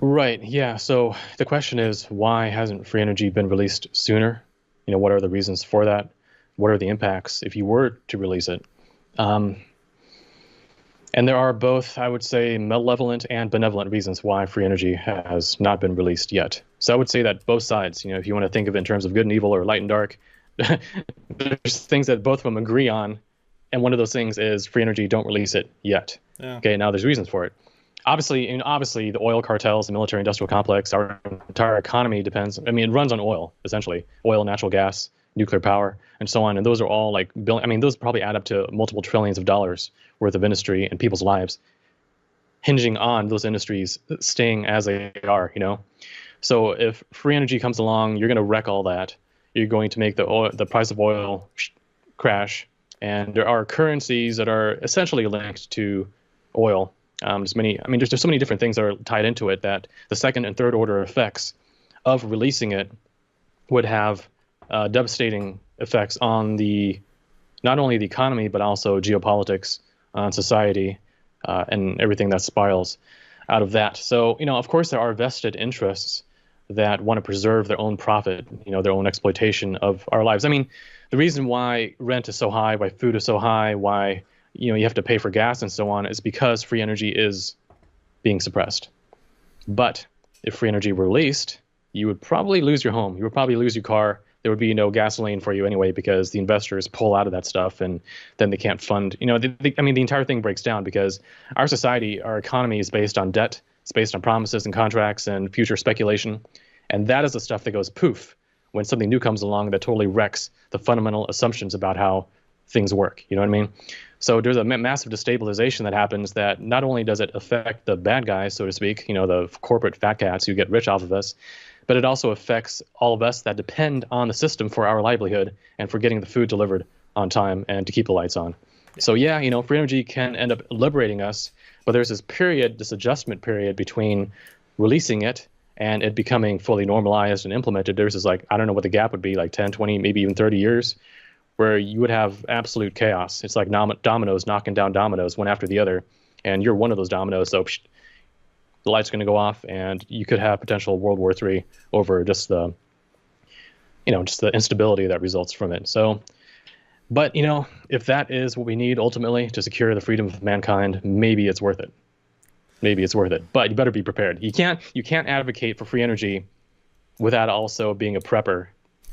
Right. Yeah. So the question is, why hasn't free energy been released sooner? What are the reasons for that? What are the impacts if you were to release it? Um, and there are both, I would say, malevolent and benevolent reasons why free energy has not been released yet. So I would say that both sides, if you want to think of it in terms of good and evil or light and dark, there's things that both of them agree on. And one of those things is free energy, don't release it yet. Yeah. Okay, now there's reasons for it. Obviously, the oil cartels, the military-industrial complex, our entire economy depends. I mean, it runs on oil essentially, oil, natural gas, nuclear power, and so on. And those are all like, those probably add up to multiple trillions of dollars worth of industry and people's lives, hinging on those industries staying as they are. So if free energy comes along, you're going to wreck all that. You're going to make the price of oil crash, and there are currencies that are essentially linked to oil. There's just so many different things that are tied into it that the second and third order effects of releasing it would have devastating effects on not only the economy but also geopolitics, on society, and everything that spirals out of that. So, of course, there are vested interests that want to preserve their own profit, their own exploitation of our lives. I mean, the reason why rent is so high, why food is so high, why you have to pay for gas and so on is because free energy is being suppressed. But if free energy were released, you would probably lose your home. You would probably lose your car. There would be no gasoline for you anyway because the investors pull out of that stuff and then they can't fund. The entire thing breaks down because our society, our economy is based on debt. It's based on promises and contracts and future speculation. And that is the stuff that goes poof when something new comes along that totally wrecks the fundamental assumptions about how things work. You know what I mean? So there's a massive destabilization that happens that not only does it affect the bad guys, so to speak, the corporate fat cats who get rich off of us, but it also affects all of us that depend on the system for our livelihood and for getting the food delivered on time and to keep the lights on. So yeah, free energy can end up liberating us, but there's this adjustment period between releasing it and it becoming fully normalized and implemented. There's this, like, I don't know what the gap would be, like 10, 20, maybe even 30 years, where you would have absolute chaos. It's like dominoes knocking down dominoes one after the other, and you're one of those dominoes. So the light's going to go off, and you could have potential World War III over just the instability that results from it. So, but if that is what we need ultimately to secure the freedom of mankind, maybe it's worth it. Maybe it's worth it, but you better be prepared. You can't advocate for free energy without also being a prepper,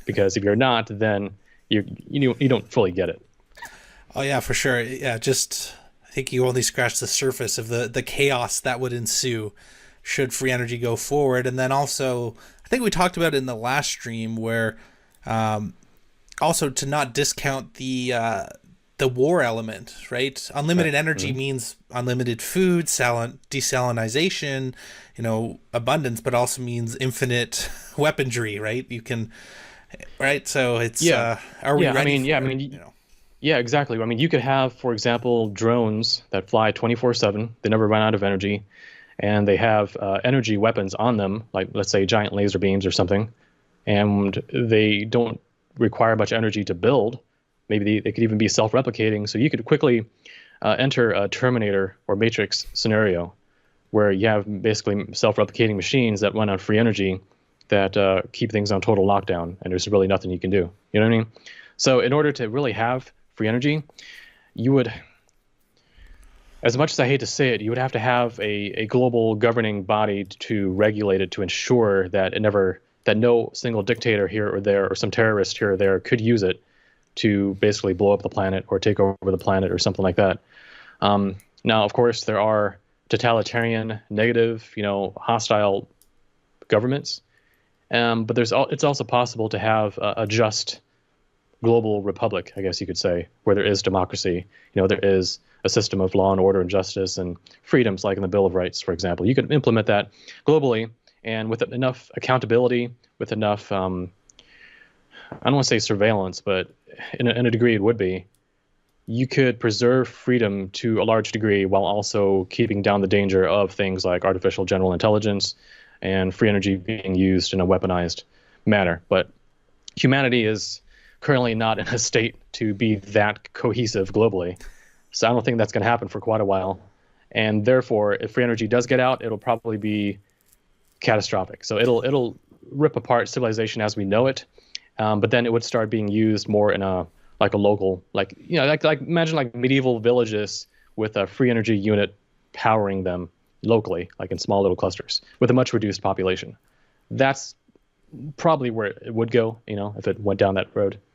because if you're not, then you don't fully get it. Oh yeah, for sure. Yeah, I think you only scratched the surface of the chaos that would ensue should free energy go forward. And then also, I think we talked about it in the last stream where also to not discount the war element, right? Unlimited energy means unlimited food, desalinization, abundance, but also means infinite weaponry, right? You can, right? So it's, are we ready? Yeah, exactly. I mean, you could have, for example, drones that fly 24/7. They never run out of energy, and they have energy weapons on them, like let's say giant laser beams or something, and they don't require much energy to build. Maybe they could even be self-replicating. So you could quickly enter a Terminator or Matrix scenario where you have basically self-replicating machines that run on free energy that keep things on total lockdown, and there's really nothing you can do. You know what I mean? So in order to really have free energy, you would, as much as I hate to say it, you would have to have a global governing body to regulate it, to ensure that that no single dictator here or there or some terrorist here or there could use it to basically blow up the planet or take over the planet or something like that. Now, of course, there are totalitarian, negative, hostile governments, but it's also possible to have a just global republic, I guess you could say, where there is democracy. There is a system of law and order and justice and freedoms, like in the Bill of Rights, for example. You could implement that globally, and with enough accountability, with enough, I don't want to say surveillance, but in a degree it would be, you could preserve freedom to a large degree while also keeping down the danger of things like artificial general intelligence and free energy being used in a weaponized manner. But humanity is currently not in a state to be that cohesive globally. So I don't think that's going to happen for quite a while. And therefore, if free energy does get out, it'll probably be catastrophic. So it'll rip apart civilization as we know it. But then it would start being used more in a like a local, like like imagine like medieval villages with a free energy unit powering them locally, like in small little clusters with a much reduced population. That's probably where it would go, if it went down that road.